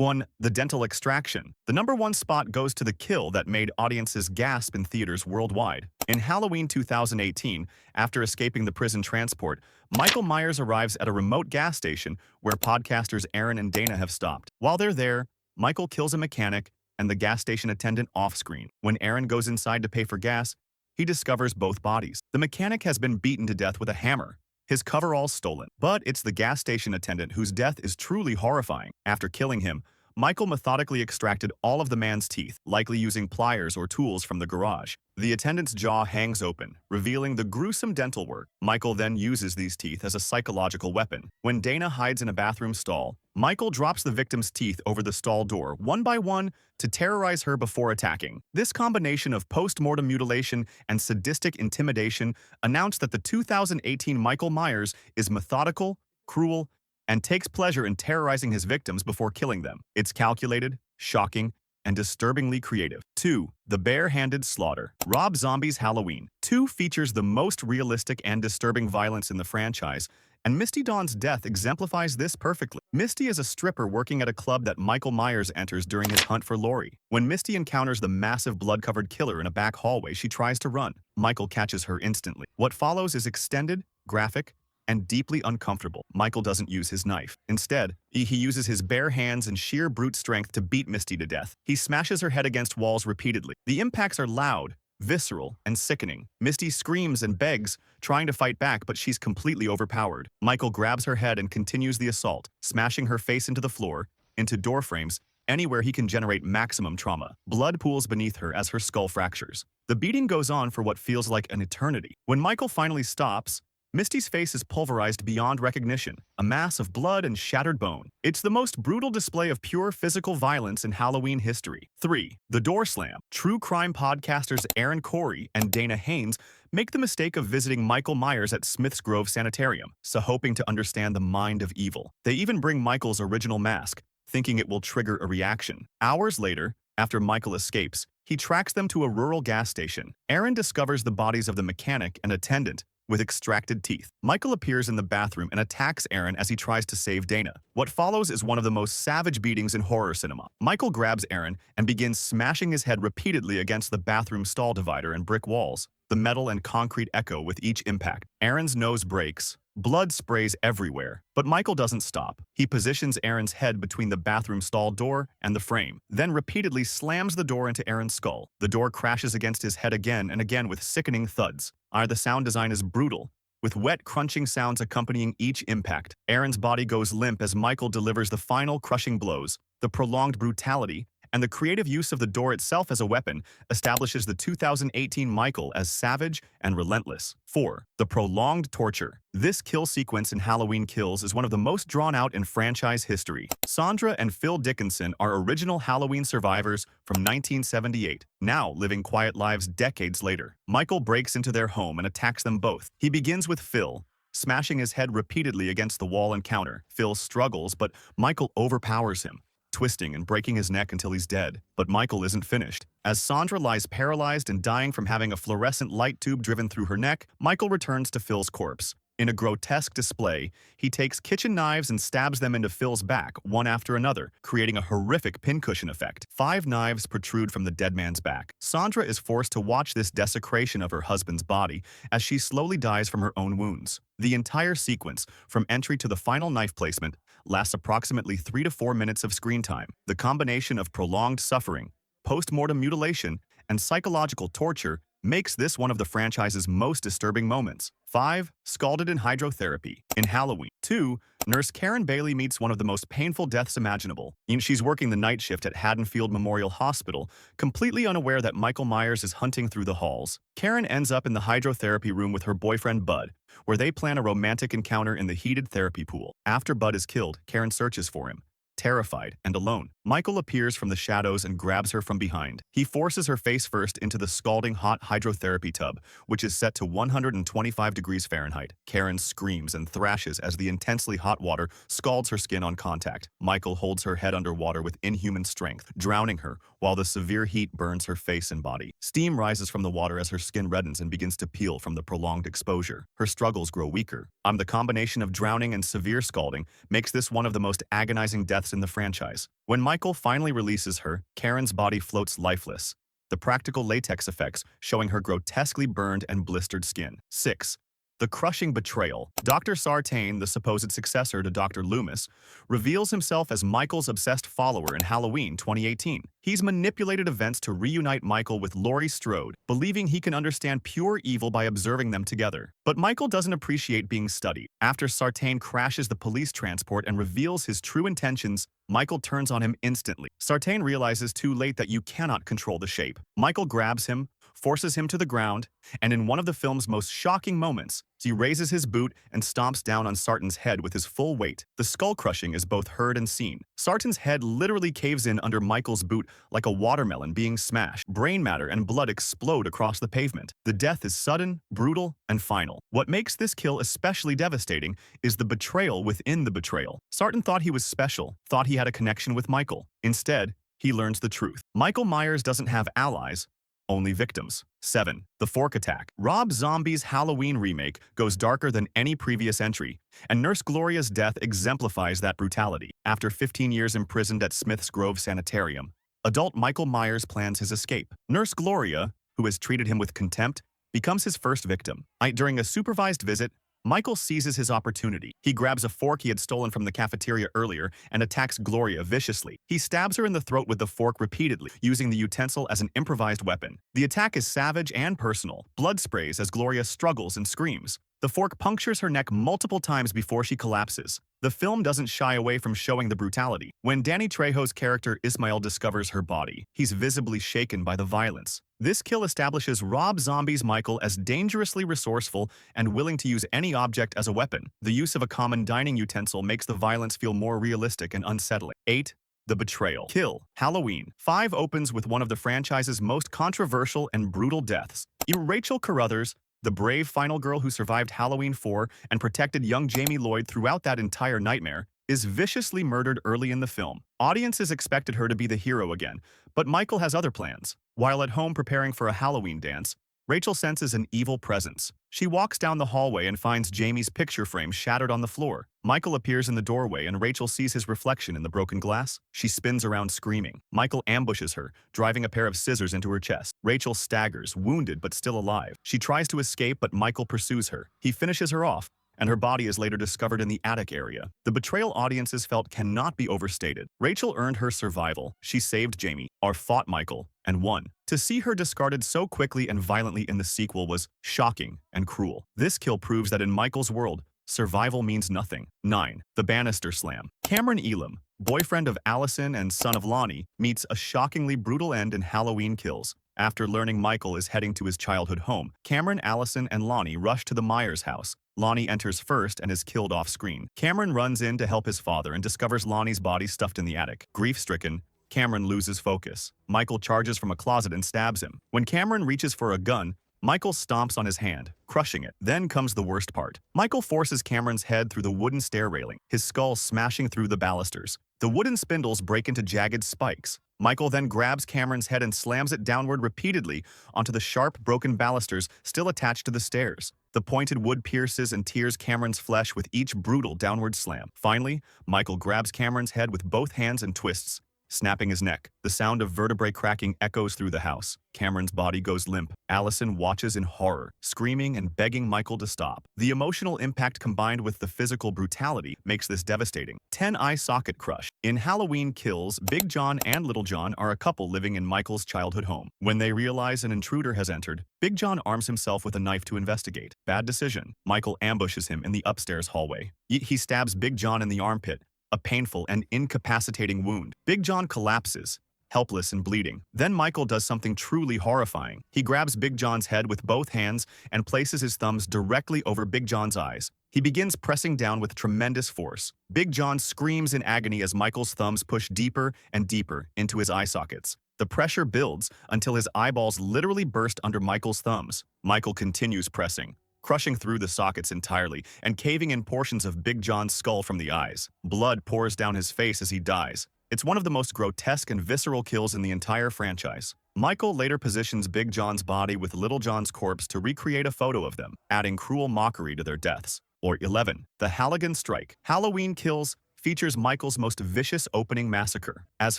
1. The dental extraction. The #1 spot goes to the kill that made audiences gasp in theaters worldwide. In Halloween 2018, after escaping the prison transport, Michael Myers arrives at a remote gas station where podcasters Aaron and Dana have stopped. While they're there, Michael kills a mechanic and the gas station attendant off-screen. When Aaron goes inside to pay for gas, he discovers both bodies. The mechanic has been beaten to death with a hammer, his coveralls stolen. But it's the gas station attendant whose death is truly horrifying. After killing him, Michael methodically extracted all of the man's teeth, likely using pliers or tools from the garage. The attendant's jaw hangs open, revealing the gruesome dental work. Michael then uses these teeth as a psychological weapon. When Dana hides in a bathroom stall, Michael drops the victim's teeth over the stall door, one by one, to terrorize her before attacking. This combination of post-mortem mutilation and sadistic intimidation announced that the 2018 Michael Myers is methodical, cruel, and takes pleasure in terrorizing his victims before killing them. It's calculated, shocking, and disturbingly creative. 2. The Bare-Handed Slaughter. Rob Zombie's Halloween 2 features the most realistic and disturbing violence in the franchise, and Misty Dawn's death exemplifies this perfectly. Misty is a stripper working at a club that Michael Myers enters during his hunt for Laurie. When Misty encounters the massive blood-covered killer in a back hallway, she tries to run. Michael catches her instantly. What follows is extended, graphic, and deeply uncomfortable. Michael doesn't use his knife. Instead, he uses his bare hands and sheer brute strength to beat Misty to death. He smashes her head against walls repeatedly. The impacts are loud, visceral, and sickening. Misty screams and begs, trying to fight back, but she's completely overpowered. Michael grabs her head and continues the assault, smashing her face into the floor, into door frames, anywhere he can generate maximum trauma. Blood pools beneath her as her skull fractures. The beating goes on for what feels like an eternity. When Michael finally stops, Misty's face is pulverized beyond recognition, a mass of blood and shattered bone. It's the most brutal display of pure physical violence in Halloween history. 3. The Door Slam. True crime podcasters Aaron Corey and Dana Haynes make the mistake of visiting Michael Myers at Smith's Grove Sanitarium, so hoping to understand the mind of evil. They even bring Michael's original mask, thinking it will trigger a reaction. Hours later, after Michael escapes, he tracks them to a rural gas station. Aaron discovers the bodies of the mechanic and attendant, with extracted teeth. Michael appears in the bathroom and attacks Aaron as he tries to save Dana. What follows is one of the most savage beatings in horror cinema. Michael grabs Aaron and begins smashing his head repeatedly against the bathroom stall divider and brick walls. The metal and concrete echo with each impact. Aaron's nose breaks. Blood sprays everywhere, but Michael doesn't stop. He positions Aaron's head between the bathroom stall door and the frame, then repeatedly slams the door into Aaron's skull. The door crashes against his head again and again with sickening thuds. The sound design is brutal, with wet crunching sounds accompanying each impact. Aaron's body goes limp as Michael delivers the final crushing blows. The prolonged brutality and the creative use of the door itself as a weapon establishes the 2018 Michael as savage and relentless. 4. The prolonged torture. This kill sequence in Halloween Kills is one of the most drawn out in franchise history. Sandra and Phil Dickinson are original Halloween survivors from 1978, now living quiet lives decades later. Michael breaks into their home and attacks them both. He begins with Phil, smashing his head repeatedly against the wall and counter. Phil struggles, but Michael overpowers him, twisting and breaking his neck until he's dead. But Michael isn't finished. As Sandra lies paralyzed and dying from having a fluorescent light tube driven through her neck, Michael returns to Phil's corpse. In a grotesque display, he takes kitchen knives and stabs them into Phil's back, one after another, creating a horrific pincushion effect. 5 knives protrude from the dead man's back. Sandra is forced to watch this desecration of her husband's body as she slowly dies from her own wounds. The entire sequence, from entry to the final knife placement, lasts approximately 3 to 4 minutes of screen time. The combination of prolonged suffering, post-mortem mutilation, and psychological torture makes this one of the franchise's most disturbing moments. 5. Scalded in hydrotherapy. In Halloween 2, Nurse Karen Bailey meets one of the most painful deaths imaginable. She's working the night shift at Haddonfield Memorial Hospital, completely unaware that Michael Myers is hunting through the halls. Karen ends up in the hydrotherapy room with her boyfriend Bud, where they plan a romantic encounter in the heated therapy pool. After Bud is killed, Karen searches for him, terrified and alone. Michael appears from the shadows and grabs her from behind. He forces her face first into the scalding hot hydrotherapy tub, which is set to 125 degrees Fahrenheit. Karen screams and thrashes as the intensely hot water scalds her skin on contact. Michael holds her head underwater with inhuman strength, drowning her, while the severe heat burns her face and body. Steam rises from the water as her skin reddens and begins to peel from the prolonged exposure. Her struggles grow weaker. The combination of drowning and severe scalding makes this one of the most agonizing deaths in the franchise. When Michael finally releases her, Karen's body floats lifeless, the practical latex effects showing her grotesquely burned and blistered skin. 6. The crushing betrayal. Dr. Sartain, the supposed successor to Dr. Loomis, reveals himself as Michael's obsessed follower in Halloween 2018. He's manipulated events to reunite Michael with Laurie Strode, believing he can understand pure evil by observing them together. But Michael doesn't appreciate being studied. After Sartain crashes the police transport and reveals his true intentions, Michael turns on him instantly. Sartain realizes too late that you cannot control the shape. Michael grabs him, forces him to the ground, and in one of the film's most shocking moments, he raises his boot and stomps down on Sartain's head with his full weight. The skull crushing is both heard and seen. Sartain's head literally caves in under Michael's boot like a watermelon being smashed. Brain matter and blood explode across the pavement. The death is sudden, brutal, and final. What makes this kill especially devastating is the betrayal within the betrayal. Sartain thought he was special, thought he had a connection with Michael. Instead, he learns the truth. Michael Myers doesn't have allies, only victims. 7. The Fork Attack. Rob Zombie's Halloween remake goes darker than any previous entry, and Nurse Gloria's death exemplifies that brutality. After 15 years imprisoned at Smith's Grove Sanitarium, adult Michael Myers plans his escape. Nurse Gloria, who has treated him with contempt, becomes his first victim. During a supervised visit, Michael seizes his opportunity. He grabs a fork he had stolen from the cafeteria earlier and attacks Gloria viciously. He stabs her in the throat with the fork repeatedly, using the utensil as an improvised weapon. The attack is savage and personal. Blood sprays as Gloria struggles and screams. The fork punctures her neck multiple times before she collapses. The film doesn't shy away from showing the brutality. When Danny Trejo's character Ismael discovers her body, he's visibly shaken by the violence. This kill establishes Rob Zombie's Michael as dangerously resourceful and willing to use any object as a weapon. The use of a common dining utensil makes the violence feel more realistic and unsettling. 8. The Betrayal. Kill. Halloween 5 opens with one of the franchise's most controversial and brutal deaths. Rachel Carruthers, the brave final girl who survived Halloween 4 and protected young Jamie Lloyd throughout that entire nightmare, is viciously murdered early in the film. Audiences expected her to be the hero again, but Michael has other plans. While at home preparing for a Halloween dance, Rachel senses an evil presence. She walks down the hallway and finds Jamie's picture frame shattered on the floor. Michael appears in the doorway and Rachel sees his reflection in the broken glass. She spins around screaming. Michael ambushes her, driving a pair of scissors into her chest. Rachel staggers, wounded but still alive. She tries to escape, but Michael pursues her. He finishes her off, and her body is later discovered in the attic area. The betrayal audiences felt cannot be overstated. Rachel earned her survival. She saved Jamie, or fought Michael, and won. To see her discarded so quickly and violently in the sequel was shocking and cruel. This kill proves that in Michael's world, survival means nothing. 9. The Banister Slam. Cameron Elam, boyfriend of Allison and son of Lonnie, meets a shockingly brutal end in Halloween Kills. After learning Michael is heading to his childhood home, Cameron, Allison, and Lonnie rush to the Myers house. Lonnie enters first and is killed off-screen. Cameron runs in to help his father and discovers Lonnie's body stuffed in the attic. Grief-stricken, Cameron loses focus. Michael charges from a closet and stabs him. When Cameron reaches for a gun, Michael stomps on his hand, crushing it. Then comes the worst part. Michael forces Cameron's head through the wooden stair railing, his skull smashing through the balusters. The wooden spindles break into jagged spikes. Michael then grabs Cameron's head and slams it downward repeatedly onto the sharp, broken balusters still attached to the stairs. The pointed wood pierces and tears Cameron's flesh with each brutal downward slam. Finally, Michael grabs Cameron's head with both hands and twists, snapping his neck. The sound of vertebrae cracking echoes through the house. Cameron's body goes limp. Allison watches in horror, screaming and begging Michael to stop. The emotional impact combined with the physical brutality makes this devastating. 10 Eye Socket Crush. In Halloween Kills, Big John and Little John are a couple living in Michael's childhood home. When they realize an intruder has entered, Big John arms himself with a knife to investigate. Bad decision. Michael ambushes him in the upstairs hallway. He stabs Big John in the armpit, a painful and incapacitating wound. Big John collapses, helpless and bleeding. Then Michael does something truly horrifying. He grabs Big John's head with both hands and places his thumbs directly over Big John's eyes, He begins pressing down with tremendous force. Big John screams in agony as Michael's thumbs push deeper and deeper into his eye sockets. The pressure builds until his eyeballs literally burst under Michael's thumbs. Michael continues pressing, crushing through the sockets entirely and caving in portions of Big John's skull from the eyes. Blood pours down his face as he dies. It's one of the most grotesque and visceral kills in the entire franchise. Michael later positions Big John's body with Little John's corpse to recreate a photo of them, adding cruel mockery to their deaths. Or 11. The Halligan Strike. Halloween Kills features Michael's most vicious opening massacre. As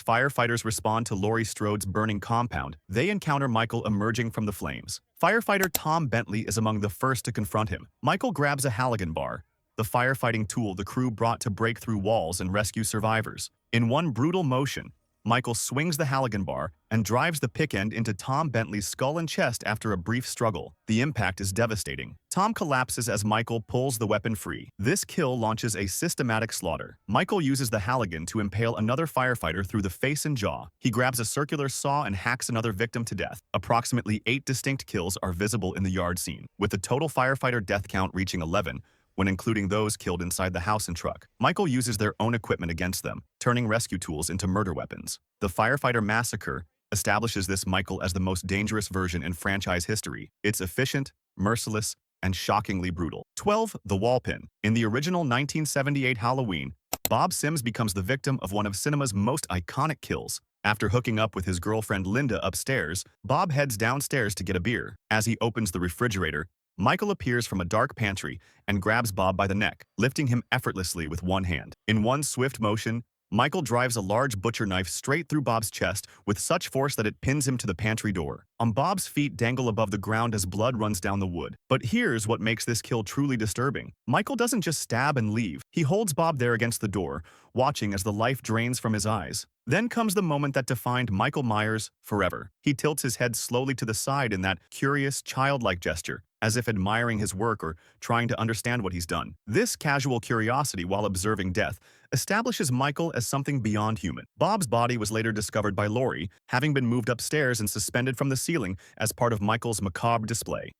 firefighters respond to Laurie Strode's burning compound, they encounter Michael emerging from the flames. Firefighter Tom Bentley is among the first to confront him. Michael grabs a Halligan bar, the firefighting tool the crew brought to break through walls and rescue survivors. In one brutal motion, Michael swings the Halligan bar and drives the pick end into Tom Bentley's skull and chest after a brief struggle. The impact is devastating. Tom collapses as Michael pulls the weapon free. This kill launches a systematic slaughter. Michael uses the Halligan to impale another firefighter through the face and jaw. He grabs a circular saw and hacks another victim to death. Approximately 8 distinct kills are visible in the yard scene, with the total firefighter death count reaching 11, when including those killed inside the house and truck. Michael uses their own equipment against them, turning rescue tools into murder weapons. The firefighter massacre establishes this Michael as the most dangerous version in franchise history. It's efficient, merciless, and shockingly brutal. 12. The Wall Pin. In the original 1978 Halloween, Bob Sims becomes the victim of one of cinema's most iconic kills. After hooking up with his girlfriend Linda upstairs, Bob heads downstairs to get a beer. As he opens the refrigerator, Michael appears from a dark pantry and grabs Bob by the neck, lifting him effortlessly with one hand. In one swift motion, Michael drives a large butcher knife straight through Bob's chest with such force that it pins him to the pantry door. Bob's feet dangle above the ground as blood runs down the wood. But here's what makes this kill truly disturbing. Michael doesn't just stab and leave. He holds Bob there against the door, watching as the life drains from his eyes. Then comes the moment that defined Michael Myers forever. He tilts his head slowly to the side in that curious, childlike gesture, as if admiring his work or trying to understand what he's done. This casual curiosity while observing death establishes Michael as something beyond human. Bob's body was later discovered by Laurie, having been moved upstairs and suspended from the ceiling as part of Michael's macabre display.